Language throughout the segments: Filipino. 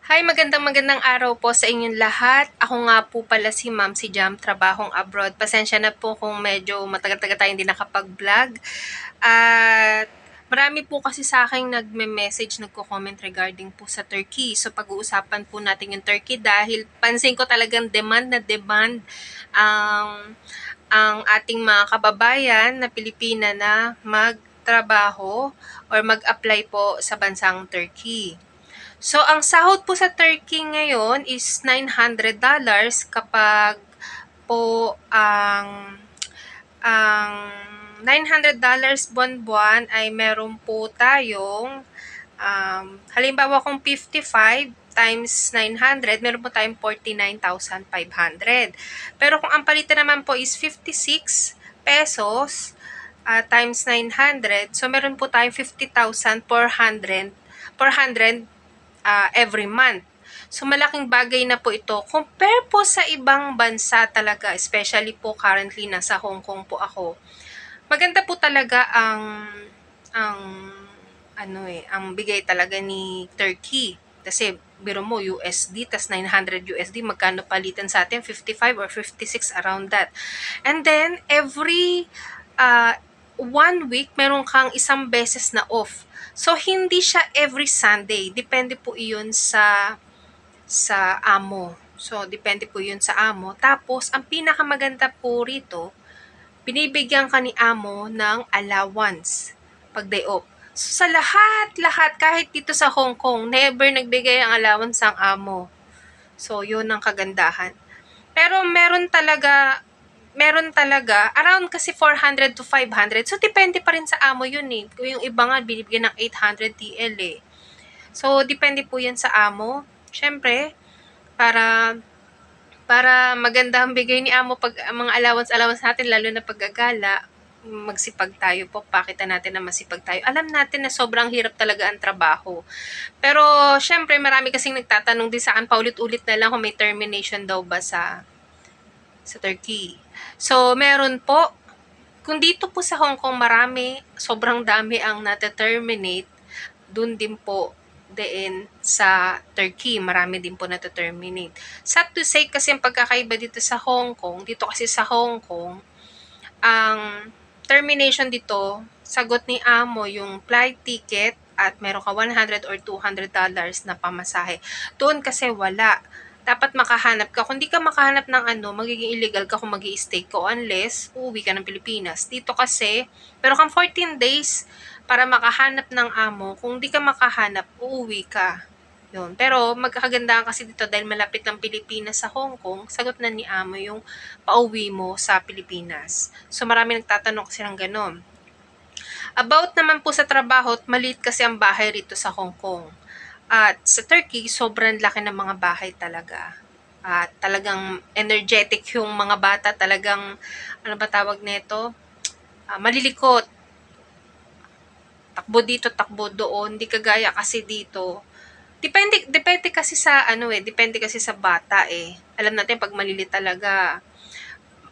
Hi, magandang araw po sa inyong lahat. Ako nga po pala si Ma'am si Jam, trabahong abroad. Pasensya na po kung medyo matagal-tagal tayong hindi nakapag-vlog. At marami po kasi sa akin nagme-message, nagko-comment regarding po sa Turkey. So pag-uusapan po natin yung Turkey dahil pansin ko talagang demand na demand ang ating mga kababayan na Pilipina na magtrabaho or mag-apply po sa bansang Turkey. So, ang sahod po sa Turkey ngayon is $900 kapag po ang $900 buwan-buwan ay meron po tayong halimbawa kung 55 times 900, meron po tayong 49,500. Pero kung ang palitan naman po is 56 pesos times 900, so meron po tayong 50,400 every month. So malaking bagay na po ito. Compare po sa ibang bansa talaga, especially po currently nasa Hong Kong po ako. Maganda po talaga ang ang bigay talaga ni Turkey. Kasi biro mo USD tas 900 USD, magkano palitan sa atin? 55 or 56, around that. And then every 1 week meron kang isang beses na off. So hindi siya every Sunday, depende po iyon sa amo. So depende po iyon sa amo. Tapos ang pinakamaganda po rito, binibigyan ka ni amo ng allowance pag day off. So, sa lahat, kahit dito sa Hong Kong, never nagbigay ang allowance ang amo. So, yun ang kagandahan. Pero meron talaga, around kasi 400 to 500. So, depende pa rin sa amo yun eh. Kung yung iba nga, binibigyan ng 800 TL eh. So, depende po yan sa amo. Siyempre, para para maganda ang bigay ni amo pag mga allowance natin, lalo na paggagala, magsipag tayo po, pakita natin na masipag tayo. Alam natin na sobrang hirap talaga ang trabaho. Pero, syempre, marami kasing nagtatanong din sa akin, paulit-ulit na lang kung may termination daw ba sa Turkey. So, meron po. Kung dito po sa Hong Kong marami, sobrang dami ang na-terminate, dun din po din sa Turkey, marami din po na-terminate. Sad to say kasi ang pagkakaiba dito sa Hong Kong, dito kasi sa Hong Kong, ang termination dito, sagot ni amo yung flight ticket at meron ka 100 or $200 na pamasahe. Doon kasi wala. Dapat makahanap ka. Kung di ka makahanap ng magiging illegal ka kung mag-i-stay ka unless uuwi ka ng Pilipinas. Dito kasi, pero kang 14 days para makahanap ng amo. Kung di ka makahanap, uuwi ka. Yun. Pero magkakagandahan kasi dito dahil malapit ng Pilipinas sa Hong Kong, sagot na ni amo yung pauwi mo sa Pilipinas. So marami nagtatanong kasi ng ganon. About naman po sa trabaho, maliit kasi ang bahay rito sa Hong Kong. At sa Turkey, sobrang laki ng mga bahay talaga. At talagang energetic yung mga bata, talagang, ano ba tawag nito? Malilikot. Takbo dito, takbo doon. Hindi kagaya kasi dito. Depende kasi sa depende kasi sa bata eh. Alam natin pag malilit talaga,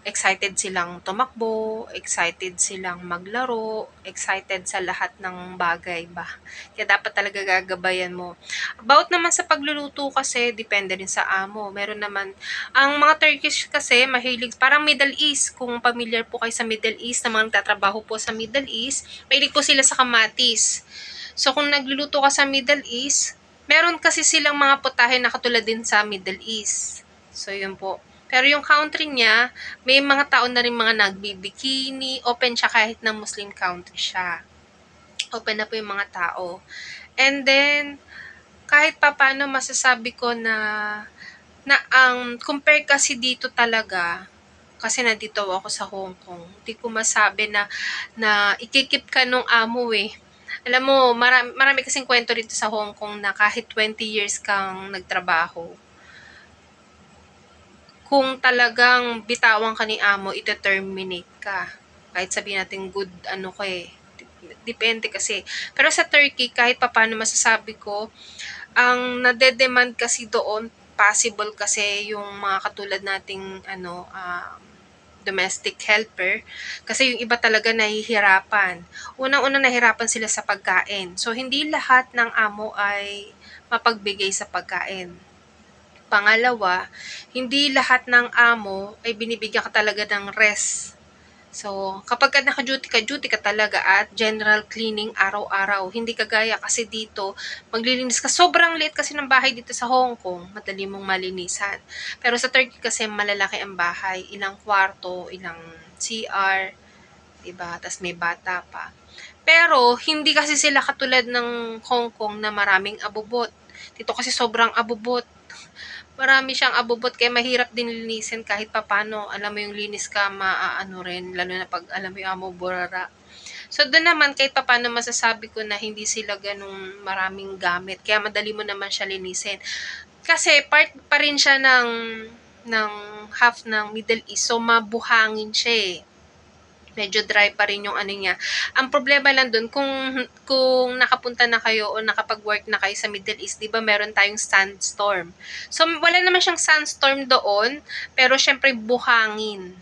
excited silang tumakbo, excited silang maglaro, excited sa lahat ng bagay ba. Kaya dapat talaga gagabayan mo. About naman sa pagluluto kasi, depende rin sa amo. Meron naman, ang mga Turkish kasi, mahilig, parang Middle East. Kung familiar po kayo sa Middle East, na mga nagtatrabaho po sa Middle East, mahilig po sila sa kamatis. So, kung nagluluto ka sa Middle East, meron kasi silang mga putahe na katulad din sa Middle East. So, yun po. Pero yung country niya, may mga tao na rin mga nagbibikini, open siya kahit na Muslim country siya. Open na po yung mga tao. And then, kahit papaano masasabi ko na ang compare kasi dito talaga, kasi nandito ako sa Hong Kong, hindi ko masabi na ikikip ka nung amo eh. Alam mo, marami kasing kwento dito sa Hong Kong na kahit 20 years kang nagtrabaho, kung talagang bitawan ka ni amo, ite-terminate ka. Kahit sabihin natin good ka eh. Depende kasi. Pero sa Turkey, kahit papaano masasabi ko, ang nade-demand kasi doon, possible kasi yung mga katulad nating domestic helper. Kasi yung iba talaga nahihirapan. Unang-una nahihirapan sila sa pagkain. So, hindi lahat ng amo ay mapagbigay sa pagkain. Pangalawa, hindi lahat ng amo ay binibigyan ka talaga ng rest. So, kapag naka-duty ka talaga at general cleaning araw-araw, hindi kagaya kasi dito, maglilinis ka. Sobrang liit kasi ng bahay dito sa Hong Kong, madali mong malinisan. Pero sa Turkey kasi malalaki ang bahay, ilang kwarto, ilang CR, diba? Tas may bata pa. Pero, hindi kasi sila katulad ng Hong Kong na maraming abubot. Dito kasi sobrang abubot. Marami siyang abubot kaya mahirap din linisin kahit papano. Alam mo yung linis ka, maaano rin, lalo na pag alam mo yung amo burara. So, doon naman kahit papano masasabi ko na hindi sila ganung maraming gamit. Kaya madali mo naman siya linisin. Kasi part pa rin siya ng half ng Middle East. So, mabuhangin siya eh. Medyo dry pa rin yung ano niya. Ang problema lang dun, kung nakapunta na kayo o nakapag-work na kayo sa Middle East, di ba meron tayong sandstorm. So, wala naman siyang sandstorm doon, pero syempre buhangin.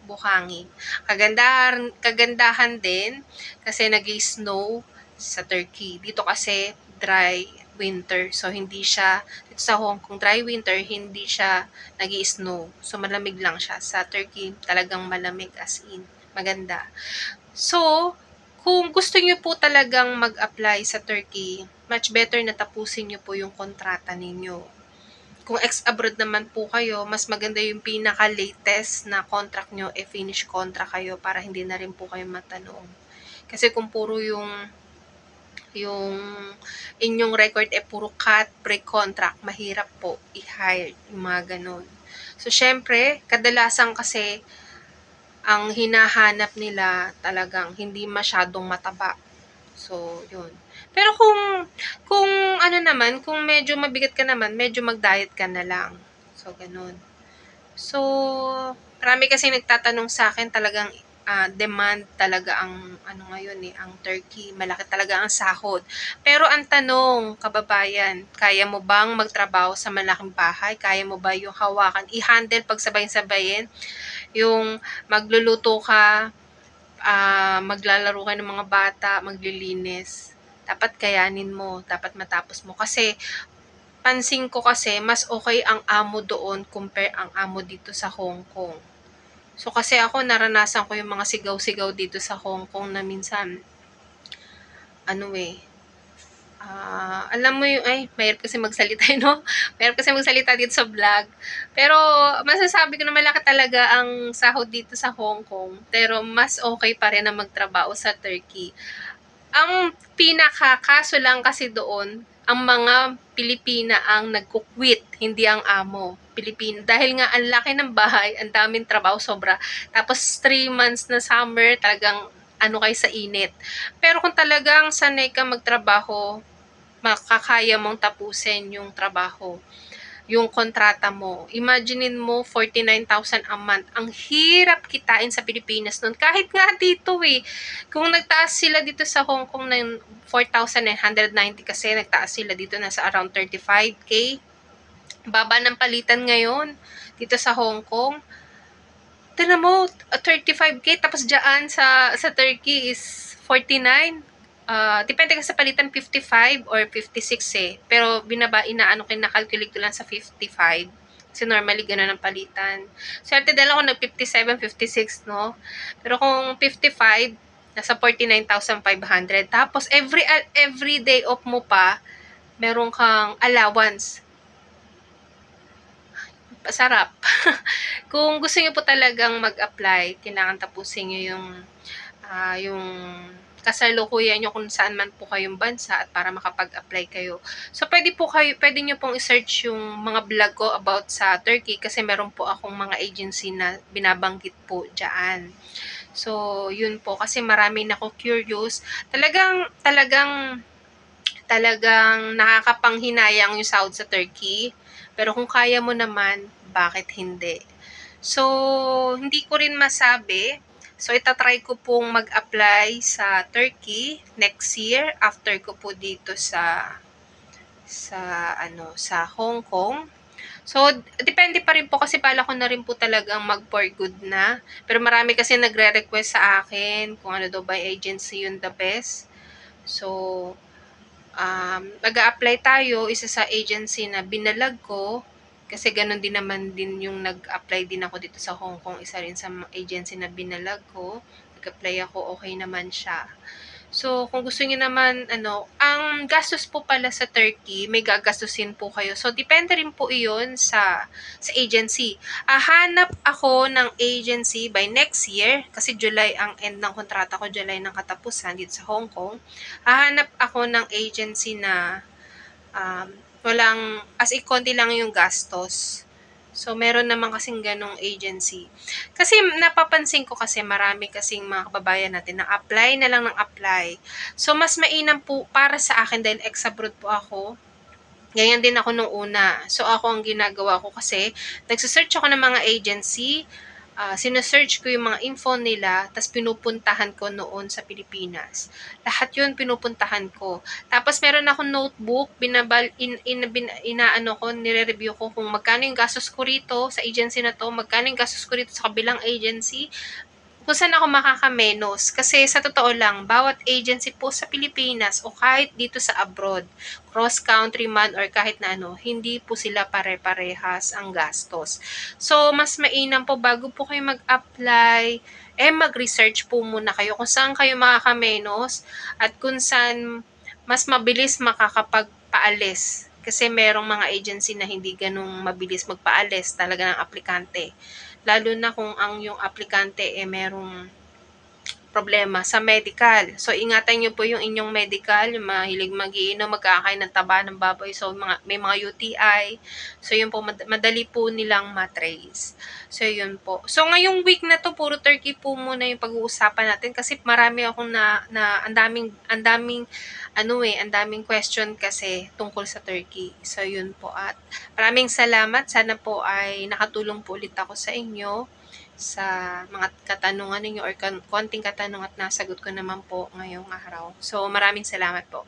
Buhangin. Kagandahan din, kasi nag-snow sa Turkey. Dito kasi dry winter. So, hindi siya, dito sa Hong Kong, dry winter, hindi siya nag-snow. So, malamig lang siya. Sa Turkey, talagang malamig as in. Maganda. So, kung gusto niyo po talagang mag-apply sa Turkey, much better na tapusin niyo po yung kontrata ninyo. Kung ex-abroad naman po kayo, mas maganda yung pinaka-latest na contract nyo, finish contract kayo para hindi na rin po kayo matanong. Kasi kung puro yung inyong record puro cut, break contract, mahirap po i-hire yung mga ganun. So, syempre, kadalasan kasi ang hinahanap nila talagang hindi masyadong mataba. So, yun. Pero kung ano naman, kung medyo mabigat ka naman, medyo mag-diet ka na lang. So, ganun. So, marami kasi nagtatanong sa akin talagang demand talaga ang ano ngayon ang Turkey. Malaki talaga ang sahod. Pero ang tanong, kababayan, kaya mo bang magtrabaho sa malaking bahay? Kaya mo ba yung hawakan, i-handle pagsabay-sabayin? Yung magluluto ka, maglalaro ka ng mga bata, maglilinis. Dapat kayanin mo, dapat matapos mo. Kasi, pansin ko kasi, mas okay ang amo doon compare ang amo dito sa Hong Kong. So, kasi ako, naranasan ko yung mga sigaw-sigaw dito sa Hong Kong na minsan, alam mo yung, mahirap kasi magsalita, no? Mahirap kasi magsalita dito sa vlog. Pero, masasabi ko na malaki talaga ang sahod dito sa Hong Kong. Pero, mas okay pa rin na magtrabaho sa Turkey. Ang pinakakaso lang kasi doon, ang mga Pilipina ang nagkukwit, hindi ang amo. Pilipina. Dahil nga ang laki ng bahay, ang daming trabaho, sobra. Tapos 3 months na summer, talagang ano kayo sa init. Pero kung talagang sanay ka magtrabaho, makakaya mong tapusin yung trabaho, yung kontrata mo. Imaginein mo, 49,000 a month. Ang hirap kitain sa Pilipinas nun. Kahit nga dito Kung nagtaas sila dito sa Hong Kong ng 4,990 kasi nagtaas sila dito na sa around 35K. Baba ng palitan ngayon dito sa Hong Kong. Tignan mo, 35K tapos dyan sa Turkey is 49. Depende kasi sa palitan 55 or 56 Pero inaano kinakalculate ko lang sa 55. Kasi normally gano'n ang palitan. Swerte dahil ako nag 57, 56, no? Pero kung 55, nasa 49,500. Tapos every day off mo pa, meron kang allowance. Sarap. Kung gusto niyo po talagang mag-apply, kailangan tapusin niyo yung kasalukuyan nyo kung saan man po kayong bansa at para makapag-apply kayo. So, pwede nyo pong i-search yung mga vlog ko about sa Turkey kasi meron po akong mga agency na binabanggit po dyan. So, yun po. Kasi marami na ako curious. Talagang nakakapanghinayang yung sahod sa Turkey. Pero kung kaya mo naman, bakit hindi? So, hindi ko rin masabi. So, itatry ko pong mag-apply sa Turkey next year after ko po dito sa Hong Kong. So, depende pa rin po kasi bala ko na rin po talagang mag for good na. Pero marami kasi nagre-request sa akin kung ano daw ba agency yung the best. So, mag-a-apply tayo, isa sa agency na binalag ko, kasi ganun din naman din yung nag-apply din ako dito sa Hong Kong, isa rin sa agency na binalag ko. Nag-apply ako, okay naman siya. So, kung gusto niyo naman, ang gastos po pala sa Turkey, may gagastusin po kayo. So, depende rin po iyon sa agency. Hanap ako ng agency by next year, kasi July ang end ng kontrata ko, July ng katapusan dito sa Hong Kong. Hahanap ako ng agency na as in, konti lang yung gastos. So, meron naman kasing ganong agency. Kasi napapansin ko kasi marami kasing mga kababayan natin na apply na lang ng apply. So, mas mainam po para sa akin dahil ex-abroad po ako. Ganyan din ako nung una. So, ako ang ginagawa ko kasi, nagsisearch ako ng mga agency, sinesearch ko yung mga info nila, tapos pinupuntahan ko noon sa Pilipinas. Lahat yun pinupuntahan ko. Tapos meron akong notebook, inaano ko, nire-review ko kung magkano yung gastos ko rito sa agency na to, magkano yung gastos ko rito sa kabilang agency, kung saan ako makakamenos. Kasi sa totoo lang, bawat agency po sa Pilipinas o kahit dito sa abroad, cross-country man or kahit na hindi po sila pare-parehas ang gastos. So, mas mainam po bago po kayo mag-apply, mag-research po muna kayo kung saan kayo makakamenos at kung saan mas mabilis makakapagpaalis. Kasi merong mga agency na hindi ganong mabilis magpaalis talaga ng aplikante. Lalo na kung ang yung aplikante merong problema sa medical. So, ingatan nyo po yung inyong medical, yung mahilig mag-iinom, magkakain ng taba ng baboy. So, may mga UTI. So, yun po, madali po nilang matrace. So, yun po. So, ngayong week na to, puro turkey po muna yung pag-uusapan natin kasi marami akong ang daming question kasi tungkol sa turkey. So, yun po. At maraming salamat. Sana po ay nakatulong po ulit ako sa inyo sa mga katanungan ninyo or konting katanungan at nasagot ko naman po ngayong araw. So, maraming salamat po.